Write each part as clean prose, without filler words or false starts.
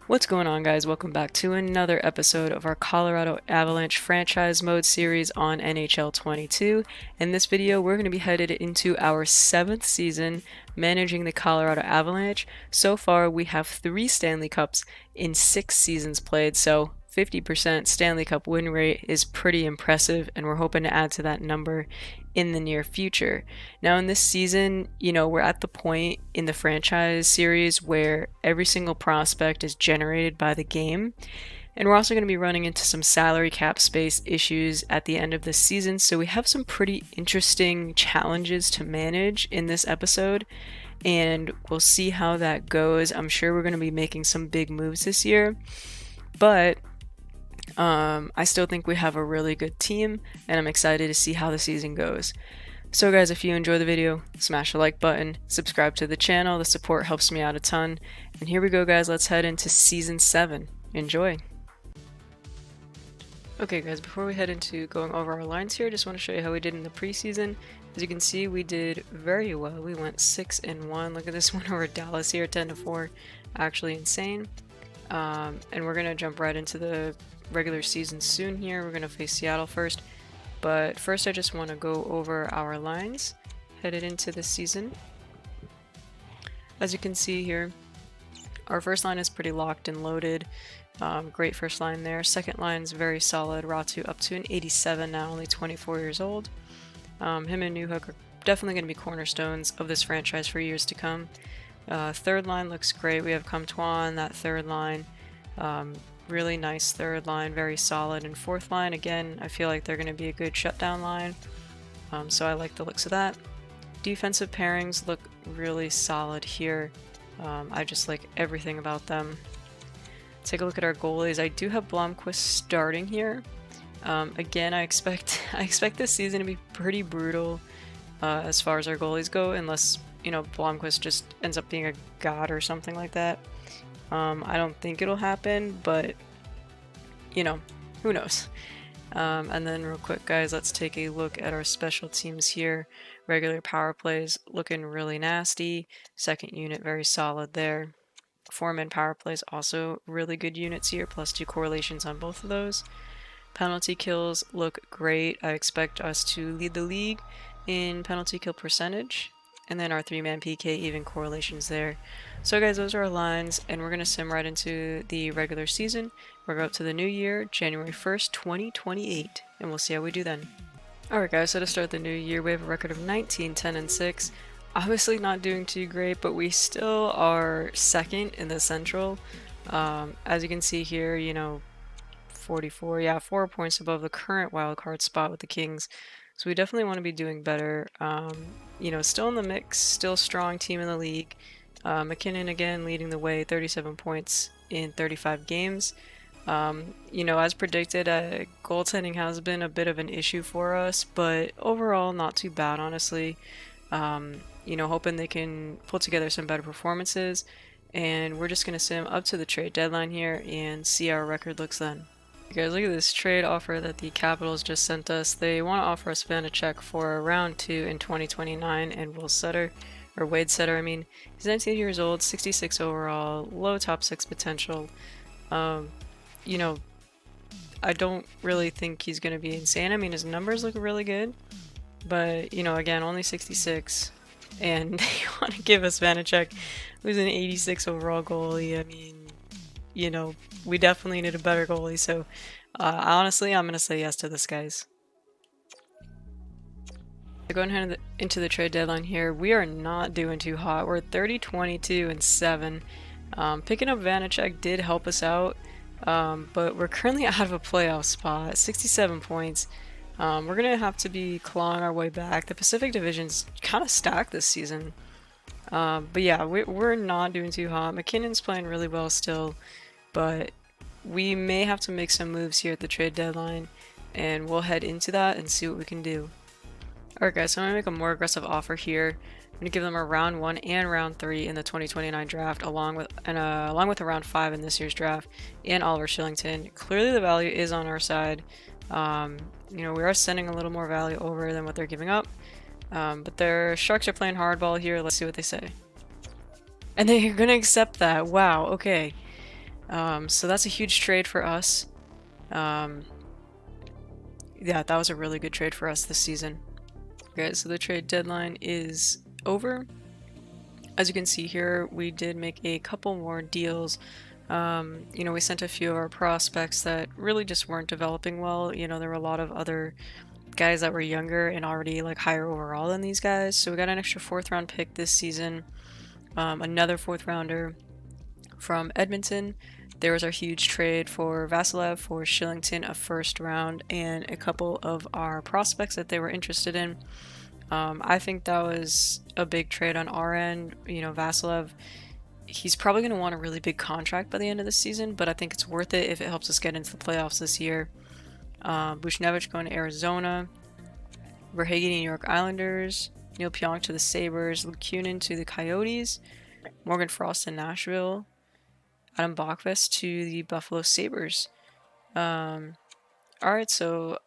What's going on, guys? Welcome back to another episode of our Colorado Avalanche franchise mode series on NHL 22. In this video, we're going to be headed into our 7th season managing the Colorado Avalanche. So far, we have 3 Stanley Cups in 6 seasons played, so 50% Stanley Cup win rate is pretty impressive, and we're hoping to add to that number in the near future. Now, in this season, we're at the point in the franchise series where every single prospect is generated by the game. And we're also going to be running into some salary cap space issues at the end of this season. So we have some pretty interesting challenges to manage in this episode. And we'll see how that goes. I'm sure we're going to be making some big moves this year. But I still think we have a really good team, and I'm excited to see how the season goes. So guys, if you enjoy the video, smash the like button, subscribe to the channel, the support helps me out a ton. And here we go, guys, let's head into Season 7. Enjoy! Okay guys, before we head into going over our lines here, I just want to show you how we did in the preseason. As you can see, we did very well. We went 6-1. Look at this one over Dallas here, 10-4. Actually insane. And we're going to jump right into the regular season soon here. We're going to face Seattle first. But first I just want to go over our lines headed into this season. As you can see here, our first line is pretty locked and loaded. Great first line there. Second line is very solid. Ratu up to an 87 now, only 24 years old. Him and Newhook are definitely going to be cornerstones of this franchise for years to come. Third line looks great. We have Comtois on that third line. Really nice third line, very solid. And fourth line, again, I feel like they're going to be a good shutdown line. So I like the looks of that. Defensive pairings look really solid here. I just like everything about them. Take a look at our goalies. I do have Blomqvist starting here. Again, I expect this season to be pretty brutal as far as our goalies go, unless Blomqvist just ends up being a god or something like that. I don't think it'll happen, but who knows. And then real quick, guys, let's take a look at our special teams here. Regular power plays looking really nasty. Second unit very solid there. Four-man power plays also really good units here, +2 correlations on both of those. Penalty kills look great. I expect us to lead the league in penalty kill percentage. And then our 3-man PK, even correlations there. So guys, those are our lines, and we're going to sim right into the regular season. We're going up to the new year, January 1st, 2028, and we'll see how we do then. Alright guys, so to start the new year, we have a record of 19, 10, and 6. Obviously not doing too great, but we still are second in the Central. As you can see here, 44, yeah, 4 points above the current wildcard spot with the Kings. So we definitely want to be doing better. Still in the mix, still strong team in the league. McKinnon again leading the way, 37 points in 35 games. As predicted, goaltending has been a bit of an issue for us, but overall not too bad, honestly. Hoping they can pull together some better performances. And we're just going to sim up to the trade deadline here and see how our record looks then. Guys, look at this trade offer that the Capitals just sent us. They want to offer us Vanacek for round 2 in 2029, and Wade Sutter, I mean. He's 19 years old, 66 overall, low top 6 potential. I don't really think he's going to be insane. I mean, his numbers look really good, but, again, only 66. And they want to give us Vanacek, who's an 86 overall goalie. I mean, we definitely need a better goalie, so honestly, I'm going to say yes to this, guys. Going ahead into the trade deadline here, we are not doing too hot. We're 30, 22, and 7. Picking up Vanacek did help us out, but we're currently out of a playoff spot, 67 points. We're going to have to be clawing our way back. The Pacific Division's kind of stacked this season. But yeah, we're not doing too hot. McKinnon's playing really well still, but we may have to make some moves here at the trade deadline, and we'll head into that and see what we can do. Alright guys, so I'm going to make a more aggressive offer here. I'm going to give them a round 1 and round 3 in the 2029 draft, along with a round 5 in this year's draft, and Oliver Shillington. Clearly the value is on our side. We are sending a little more value over than what they're giving up. But their Sharks are playing hardball here. Let's see what they say. And they're going to accept that. Wow, okay. So that's a huge trade for us. Yeah, that was a really good trade for us this season. Okay, so the trade deadline is over. As you can see here, we did make a couple more deals. You know, we sent a few of our prospects that really just weren't developing well. You know, there were a lot of other guys that were younger and already like higher overall than these guys. So we got an extra 4th round pick this season, another 4th rounder from Edmonton. There was our huge trade for Vasilev for Shillington, a 1st round, and a couple of our prospects that they were interested in. I think that was a big trade on our end. You know, Vasilev, he's probably going to want a really big contract by the end of the season, but I think it's worth it if it helps us get into the playoffs this year. Bushnevich going to Arizona, Verhaeghe, New York Islanders, Neil Pionk to the Sabres, Luke Kunin to the Coyotes, Morgan Frost to Nashville, Adam Bachvest to the Buffalo Sabres. Alright, so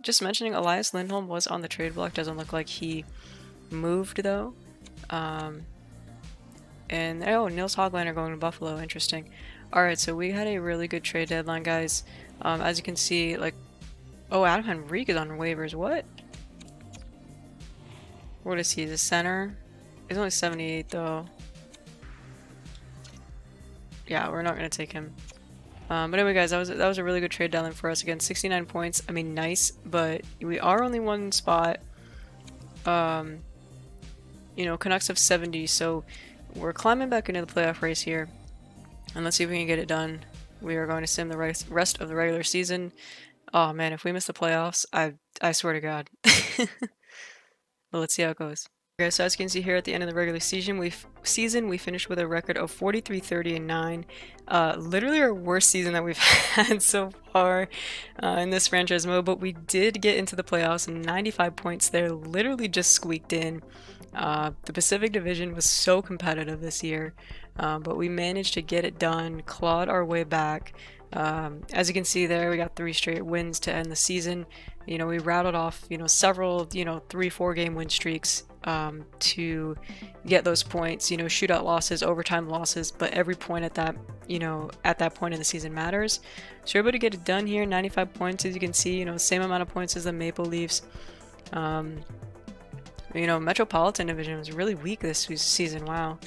just mentioning Elias Lindholm was on the trade block. Doesn't look like he moved though. And oh, Nils Hoglander going to Buffalo. Interesting. Alright, so we had a really good trade deadline, guys. As you can see, like, oh, Adam Henrique is on waivers. What? What is he? The center? He's only 78 though. Yeah, we're not gonna take him. But anyway, guys, that was a really good trade deadline for us. Again, 69 points. I mean, nice, but we are only one spot. You know, Canucks have 70, so we're climbing back into the playoff race here. And let's see if we can get it done. We are going to sim the rest of the regular season. Oh man, if we miss the playoffs, I swear to God. But let's see how it goes. Okay, so as you can see here at the end of the regular season, we finished with a record of 43, 30, and 9. Literally our worst season that we've had so far in this franchise mode, but we did get into the playoffs, and 95 points there literally just squeaked in. The Pacific Division was so competitive this year, but we managed to get it done, clawed our way back. As you can see there, we got 3 straight wins to end the season. You know, we rattled off, you know, several, you know, 3-4 game win streaks to get those points, you know, shootout losses, overtime losses, but every point at that, you know, at that point in the season matters. So we're able to get it done here, 95 points, as you can see, you know, same amount of points as the Maple Leafs. You know, Metropolitan Division was really weak this season, wow.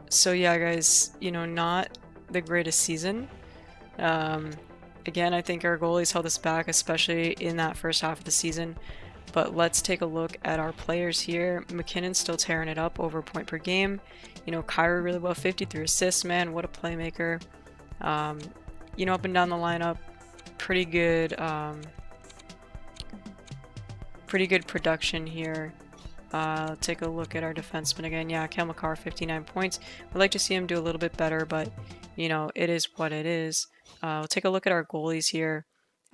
So yeah, guys, you know, not the greatest season. Again, I think our goalies held us back, especially in that first half of the season. But let's take a look at our players here. McKinnon's still tearing it up over a point per game. You know, Kyrie really well, 53 assists, man. What a playmaker. You know, up and down the lineup, pretty good production here. Let's take a look at our defenseman again. Yeah, Cale Makar, 59 points. We'd like to see him do a little bit better, but, you know, it is what it is. We'll take a look at our goalies here.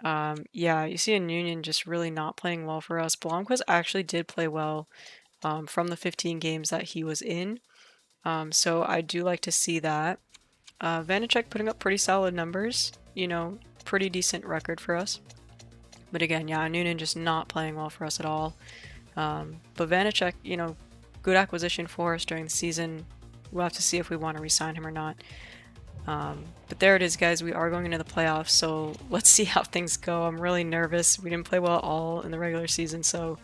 Yeah, you see Union just really not playing well for us. Blomqvist actually did play well from the 15 games that he was in. So I do like to see that. Vanacek putting up pretty solid numbers. You know, pretty decent record for us. But again, yeah, Noonan just not playing well for us at all. But Vanacek, you know, good acquisition for us during the season. We'll have to see if we want to re-sign him or not. But there it is, guys. We are going into the playoffs, so let's see how things go. I'm really nervous. We didn't play well at all in the regular season, so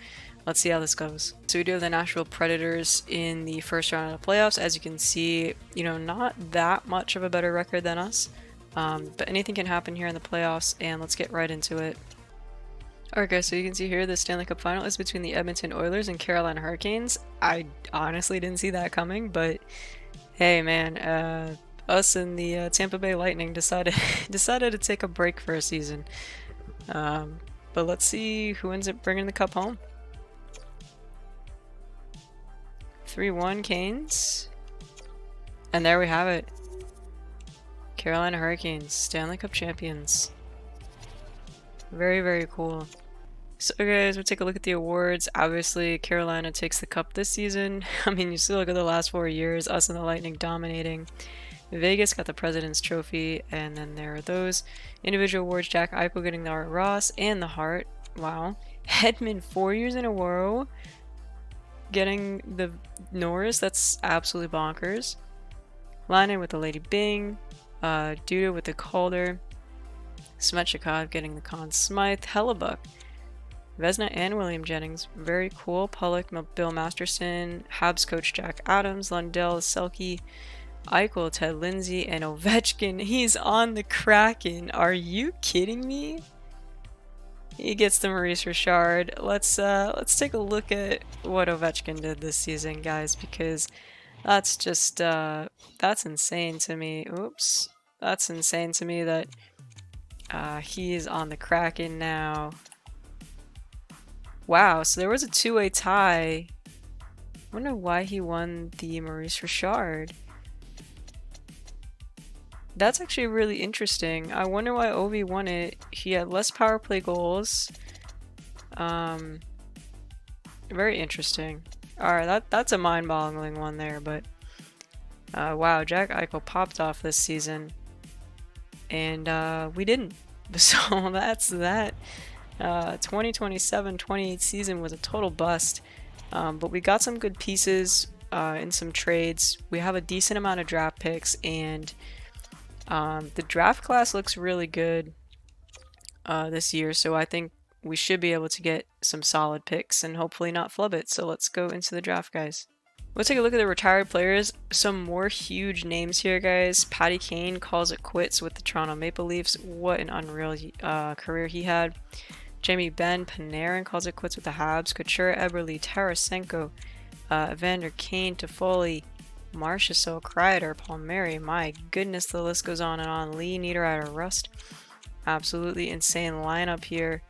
let's see how this goes. So we do have the Nashville Predators in the first round of the playoffs. As you can see, you know, not that much of a better record than us. But anything can happen here in the playoffs, and let's get right into it. Alright guys, so you can see here the Stanley Cup final is between the Edmonton Oilers and Carolina Hurricanes. I honestly didn't see that coming, but hey man, us and the Tampa Bay Lightning decided to take a break for a season. But let's see who ends up bringing the cup home. 3-1 Canes. And there we have it. Carolina Hurricanes, Stanley Cup champions. Very, very cool. So guys, we'll take a look at the awards. Obviously, Carolina takes the cup this season. I mean, you still look at the last 4 years, us and the Lightning dominating. Vegas got the President's Trophy, and then there are those individual awards. Jack Eichel getting the Art Ross and the Hart. Wow. Hedman 4 years in a row getting the Norris. That's absolutely bonkers. Laine with the Lady Byng. Duda with the Calder, Svechnikov getting the Conn Smythe, Hellebuck, Vezina and William Jennings, very cool. Pollock, Bill Masterson, Habs coach Jack Adams, Lundell, Selke, Eichel, Ted Lindsay, and Ovechkin. He's on the Kraken. Are you kidding me? He gets the Maurice Richard. Let's take a look at what Ovechkin did this season, guys, because that's just that's insane to me. Oops, that's insane to me that he's on the Kraken now. Wow, so there was a two-way tie. I wonder why he won the Maurice Richard. That's actually really interesting. I wonder why Ovi won it. He had less power play goals. Very interesting. Alright, that's a mind-boggling one there, but wow, Jack Eichel popped off this season. And we didn't. So that's that. 2027-28 season was a total bust, but we got some good pieces in some trades. We have a decent amount of draft picks, and the draft class looks really good this year, so I think we should be able to get some solid picks and hopefully not flub it. So let's go into the draft, guys. Let's take a look at the retired players. Some more huge names here, guys. Patty Kane calls it quits with the Toronto Maple Leafs. What an unreal career he had. Jamie Benn, Panarin calls it quits with the Habs. Couture, Eberle, Tarasenko, Evander Kane, Toffoli, Marchessault, Kreider, Palmieri. My goodness, the list goes on and on. Lee, Niederreiter, Rust. Absolutely insane lineup here.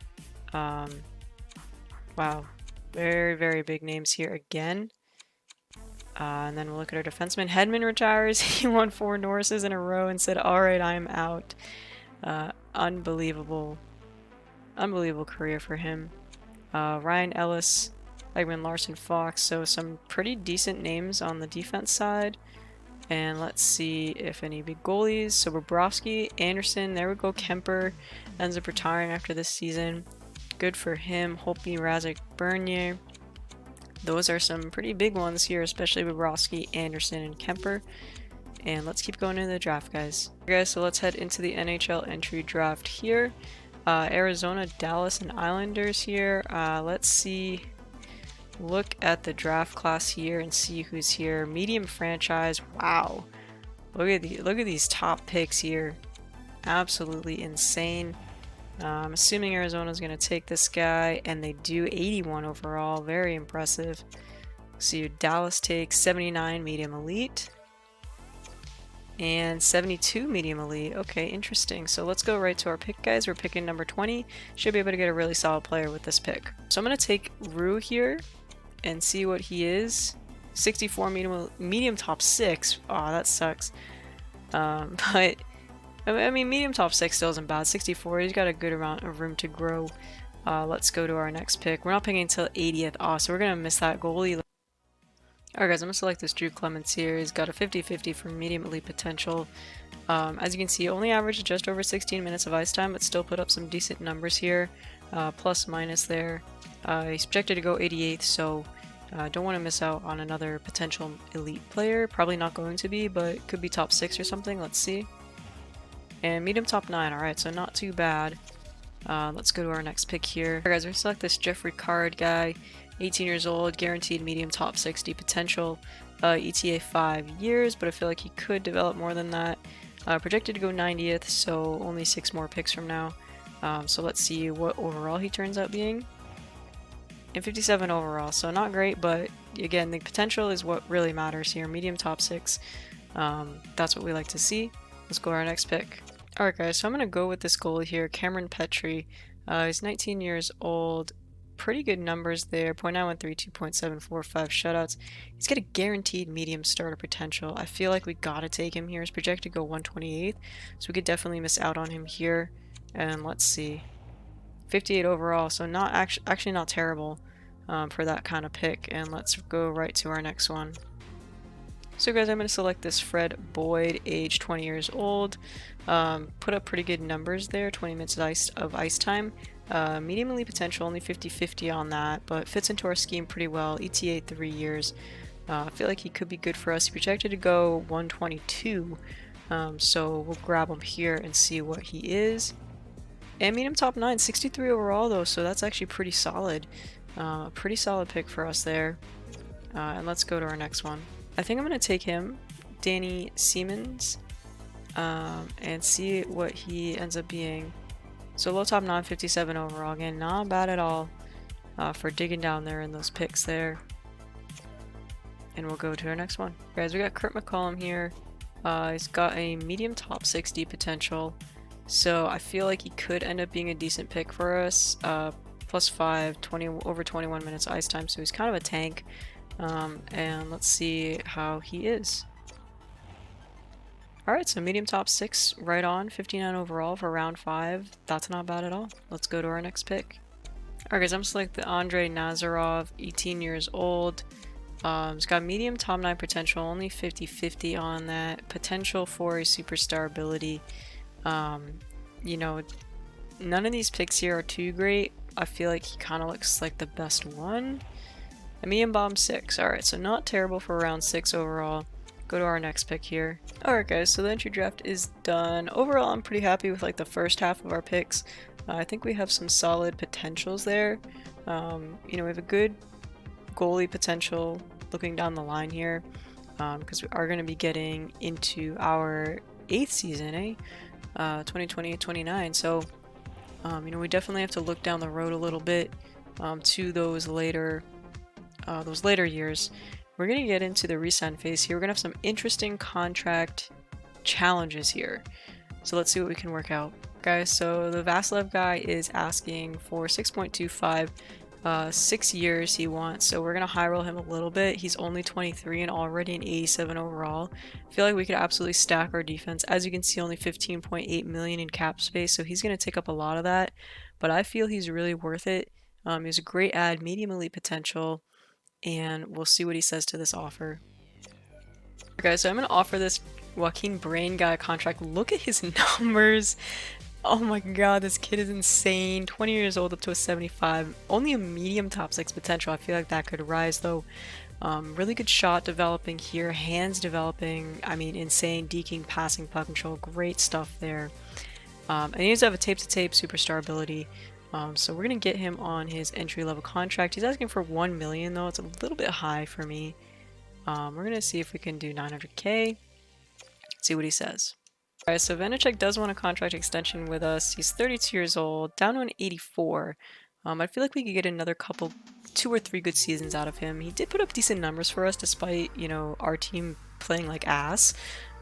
Wow. Very, very big names here again. And then we'll look at our defenseman. Hedman retires. He won 4 Norrises in a row and said, alright, I'm out. Unbelievable career for him. Ryan Ellis, Eggman, Larson, Fox. So some pretty decent names on the defense side. And let's see if any big goalies. So Bobrovsky, Anderson, there we go. Kemper ends up retiring after this season. Good for him. Holtby, Razik, Bernier. Those are some pretty big ones here, especially Bobrovsky, Anderson, and Kemper. And let's keep going into the draft, guys. Okay, guys, so let's head into the NHL entry draft here. Arizona, Dallas, and Islanders here. Let's see. Look at the draft class here and see who's here. Medium franchise. Wow. Look at these top picks here. Absolutely insane. I'm assuming Arizona's going to take this guy, and they do. 81 overall. Very impressive. So Dallas takes 79 medium elite and 72 medium elite. Okay, interesting. So let's go right to our pick, guys. We're picking number 20. Should be able to get a really solid player with this pick. So I'm going to take Rue here and see what he is. 64 medium top 6. Oh, that sucks. But I mean, medium top 6 still isn't bad. 64, he's got a good amount of room to grow. Let's go to our next pick. We're not picking until 80th. Oh, so we're going to miss that goalie. Alright guys, I'm going to select this Drew Clements here. He's got a 50-50 for medium elite potential. As you can see, only averaged just over 16 minutes of ice time, but still put up some decent numbers here. Plus minus there. He's projected to go 88th, so don't want to miss out on another potential elite player. Probably not going to be, but could be top 6 or something. Let's see. And medium top 9. Alright, so not too bad. Let's go to our next pick here. Alright guys, we're going to select this Jeffrey Card guy. 18 years old, guaranteed medium top 60 potential. ETA 5 years, but I feel like he could develop more than that. Projected to go 90th, so only 6 more picks from now. So let's see what overall he turns out being. And 57 overall, so not great, but again, the potential is what really matters here. Medium top 6. That's what we like to see. Let's go to our next pick. Alright guys, so I'm going to go with this goalie here, Cameron Petrie. He's 19 years old. Pretty good numbers there. .913, 2.745 shutouts. He's got a guaranteed medium starter potential. I feel like we gotta take him here. He's projected to go 128th, so we could definitely miss out on him here. And let's see. 58 overall, so not actually not terrible for that kind of pick. And let's go right to our next one. So guys, I'm going to select this Fred Boyd, age 20 years old. Put up pretty good numbers there, 20 minutes of ice time. Medium elite potential, only 50-50 on that, but fits into our scheme pretty well. ETA 3 years. I feel like he could be good for us. He projected to go 122. So we'll grab him here and see what he is. And medium top 9, 63 overall though, so that's actually pretty solid. A pretty solid pick for us there. And let's go to our next one. I think I'm going to take him, Danny Siemens, and see what he ends up being. So low top 9, 57 overall. Again, not bad at all for digging down there in those picks there. And we'll go to our next one. Guys, we got Kurt McCollum here. He's got a medium top 60 potential. So I feel like he could end up being a decent pick for us. +5, over 21 minutes ice time, so he's kind of a tank. And let's see how he is. Alright, so medium top 6, right on, 59 overall for round 5. That's not bad at all. Let's go to our next pick. Alright guys, I'm selecting Andrei Nazarov, 18 years old. He's got medium top 9 potential, only 50-50 on that. Potential for a superstar ability. You know, none of these picks here are too great. I feel like he kind of looks like the best one. A medium bomb 6. Alright, so not terrible for round 6 overall. Go to our next pick here. Alright guys, so the entry draft is done. Overall, I'm pretty happy with like the first half of our picks. I think we have some solid potentials there. You know, we have a good goalie potential looking down the line here. Because we are going to be getting into our 8th season, 2020-29. So, you know, we definitely have to look down the road a little bit to those later years. We're going to get into the re-sign phase here. We're going to have some interesting contract challenges here. So let's see what we can work out. Guys, so the Vasilev guy is asking for 6.25, 6 years he wants. So we're going to high roll him a little bit. He's only 23 and already an 87 overall. I feel like we could absolutely stack our defense. As you can see, only 15.8 million in cap space. So he's going to take up a lot of that. But I feel he's really worth it. He's a great add, medium elite potential. And we'll see what he says to this offer. Okay, so I'm going to offer this Joaquin Brain guy contract. Look at his numbers. Oh my god, this kid is insane. 20 years old up to a 75. Only a medium top 6 potential. I feel like that could rise though. Really good shot developing here. Hands developing. I mean, insane. Deking, passing, puck control. Great stuff there. And he needs to have a tape-to-tape superstar ability. So we're going to get him on his entry-level contract. He's asking for 1 million though. It's a little bit high for me. We're going to see if we can do 900k. See what he says. Alright, so Vanacek does want a contract extension with us. He's 32 years old, down to an 84. I feel like we could get another 2 or 3 good seasons out of him. He did put up decent numbers for us despite, you know, our team playing like ass.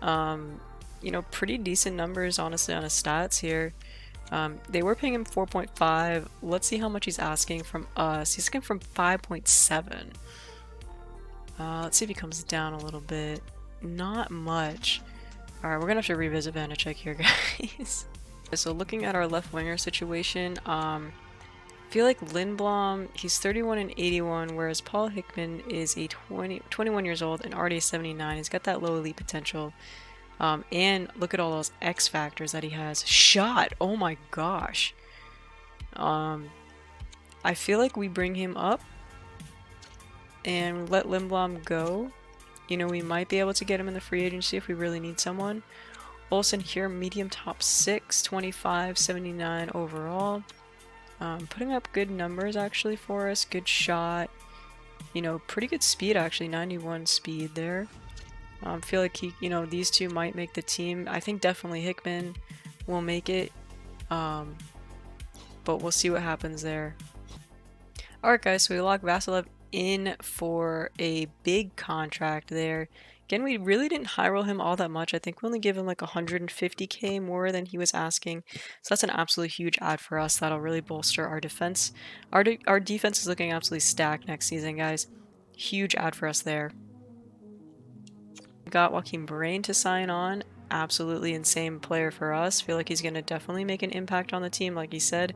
You know, pretty decent numbers honestly on his stats here. They were paying him 4.5. Let's see how much he's asking from us. He's asking from 5.7. Let's see if he comes down a little bit. Not much. Alright, we're gonna have to revisit Vanacek here, guys. So looking at our left winger situation, I feel like Lindblom, he's 31 and 81, whereas Paul Hickman is a 21 years old and already a 79. He's got that low elite potential. And look at all those X factors that he has. Shot! Oh my gosh. I feel like we bring him up and let Lindblom go. You know, we might be able to get him in the free agency if we really need someone. Olsen here, medium top 6, 25, 79 overall. Putting up good numbers actually for us. Good shot. You know, pretty good speed actually, 91 speed there. Feel like you know, these two might make the team. I think definitely Hickman will make it. But we'll see what happens there. Alright guys, so we lock Vasilev in for a big contract there. Again, we really didn't high roll him all that much. I think we only give him like 150k more than he was asking. So that's an absolutely huge add for us. That'll really bolster our defense. Our defense is looking absolutely stacked next season, guys. Huge add for us there. Got Joaquin Brain to sign on. Absolutely insane player for us. Feel like he's going to definitely make an impact on the team, like he said.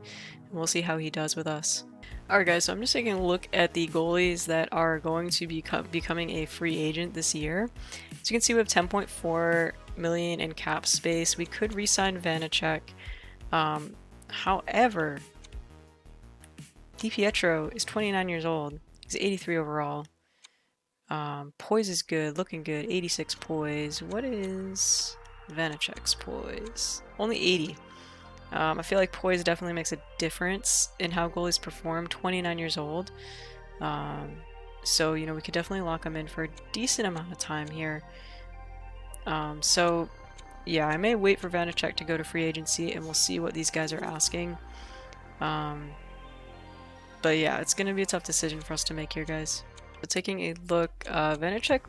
And we'll see how he does with us. Alright guys, so I'm just taking a look at the goalies that are going to be becoming a free agent this year. So you can see we have 10.4 million in cap space. We could re-sign Vanacek. However, DiPietro is 29 years old. He's 83 overall. Poise is good, looking good, 86 poise. What is Vanacek's poise. Only 80. I feel like poise definitely makes a difference in how goalies perform. 29 years old. So, you know, we could definitely lock him in for a decent amount of time here. So, yeah, I may wait for Vanacek to go to free agency, and we'll see what these guys are asking. But yeah, it's going to be a tough decision for us to make here, guys. So taking a look, Vanacek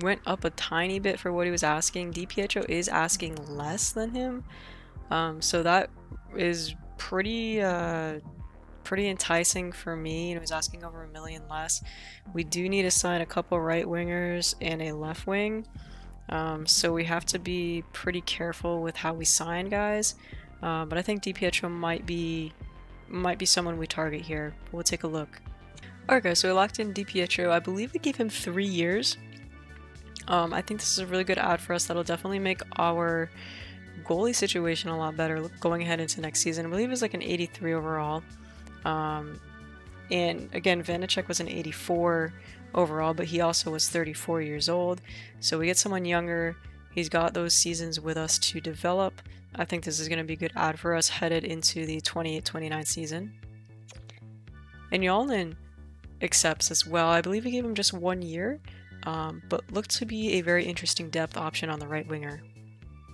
went up a tiny bit for what he was asking. DiPietro is asking less than him. So that is pretty enticing for me. You know, he's asking over $1 million less. We do need to sign a couple right wingers and a left wing. So we have to be pretty careful with how we sign guys. But I think DiPietro might be someone we target here. We'll take a look. Alright guys, so we locked in DiPietro. I believe we gave him 3 years. I think this is a really good ad for us. That'll definitely make our goalie situation a lot better going ahead into next season. I believe it was like an 83 overall. And again, Vanacek was an 84 overall, but he also was 34 years old. So we get someone younger. He's got those seasons with us to develop. I think this is going to be a good ad for us headed into the 28-29 season. And Yolin accepts as well. I believe we gave him just 1 year, but looked to be a very interesting depth option on the right winger.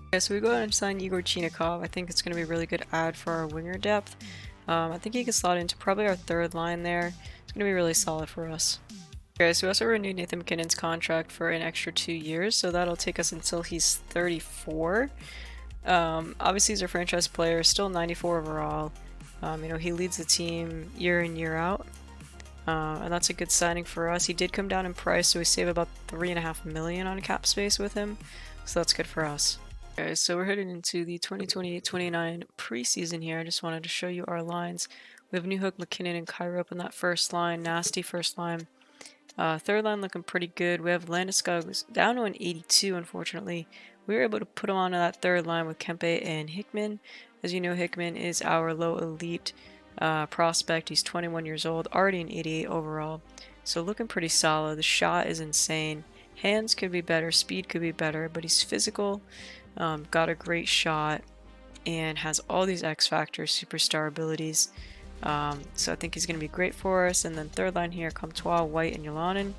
Okay, so we go ahead and sign Igor Chinikov. I think it's going to be a really good ad for our winger depth. I think he can slot into probably our third line there. It's going to be really solid for us. Okay, so we also renewed Nathan McKinnon's contract for an extra 2 years, so that'll take us until he's 34. Obviously he's a franchise player, still 94 overall. You know, he leads the team year in, year out. And that's a good signing for us. He did come down in price, so we save about $3.5 million on cap space with him. So that's good for us. Okay, so we're heading into the 2028-29 preseason here. I just wanted to show you our lines. We have Newhook, McKinnon, and Kyra up in that first line. Nasty first line. Third line looking pretty good. We have Landeskog was down to an 82, unfortunately. We were able to put him onto that third line with Kempe and Hickman. As you know, Hickman is our low elite prospect. He's 21 years old, already an 88 overall. So looking pretty solid. The shot is insane. Hands could be better, speed could be better, but he's physical, got a great shot, and has all these X Factor superstar abilities. So I think he's going to be great for us. And then third line here, Comtois, White, and Yolanin.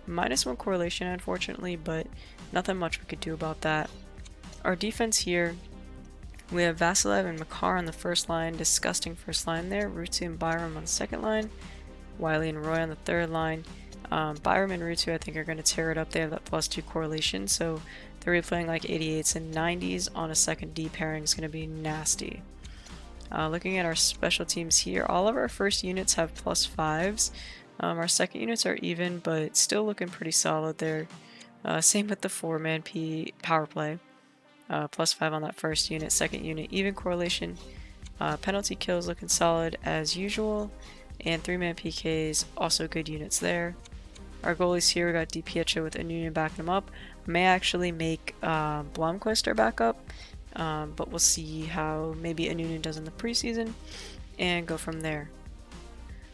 -1 correlation, unfortunately, but nothing much we could do about that. Our defense here, we have Vasilev and Makar on the first line. Disgusting first line there. Rutu and Byram on the second line. Wiley and Roy on the third line. Byram and Rutu, I think, are going to tear it up. They have that +2 correlation, so they're replaying like 88s and 90s on a second D pairing is going to be nasty. Looking at our special teams here, all of our first units have +5s. Our second units are even, but still looking pretty solid there. Same with the 4-man power play. +5 on that first unit, second unit, even correlation. Penalty kills looking solid as usual. And 3-man PKs, also good units there. Our goalies here, we got DiPietro with Anunin backing him up. May actually make Blomqvist our backup. But we'll see how maybe Anunin does in the preseason and go from there.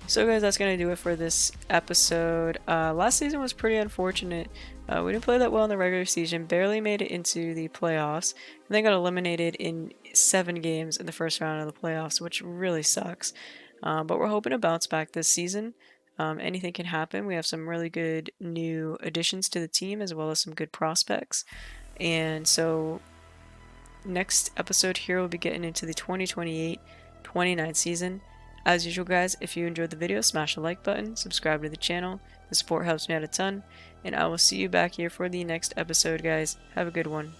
So guys, that's going to do it for this episode. Last season was pretty unfortunate. We didn't play that well in the regular season, barely made it into the playoffs, and then got eliminated in 7 games in the first round of the playoffs, which really sucks. But we're hoping to bounce back this season. Anything can happen. We have some really good new additions to the team as well as some good prospects. And so next episode here we'll be getting into the 2028-29 season. As usual guys, if you enjoyed the video, smash the like button, subscribe to the channel. The support helps me out a ton, and I will see you back here for the next episode guys. Have a good one.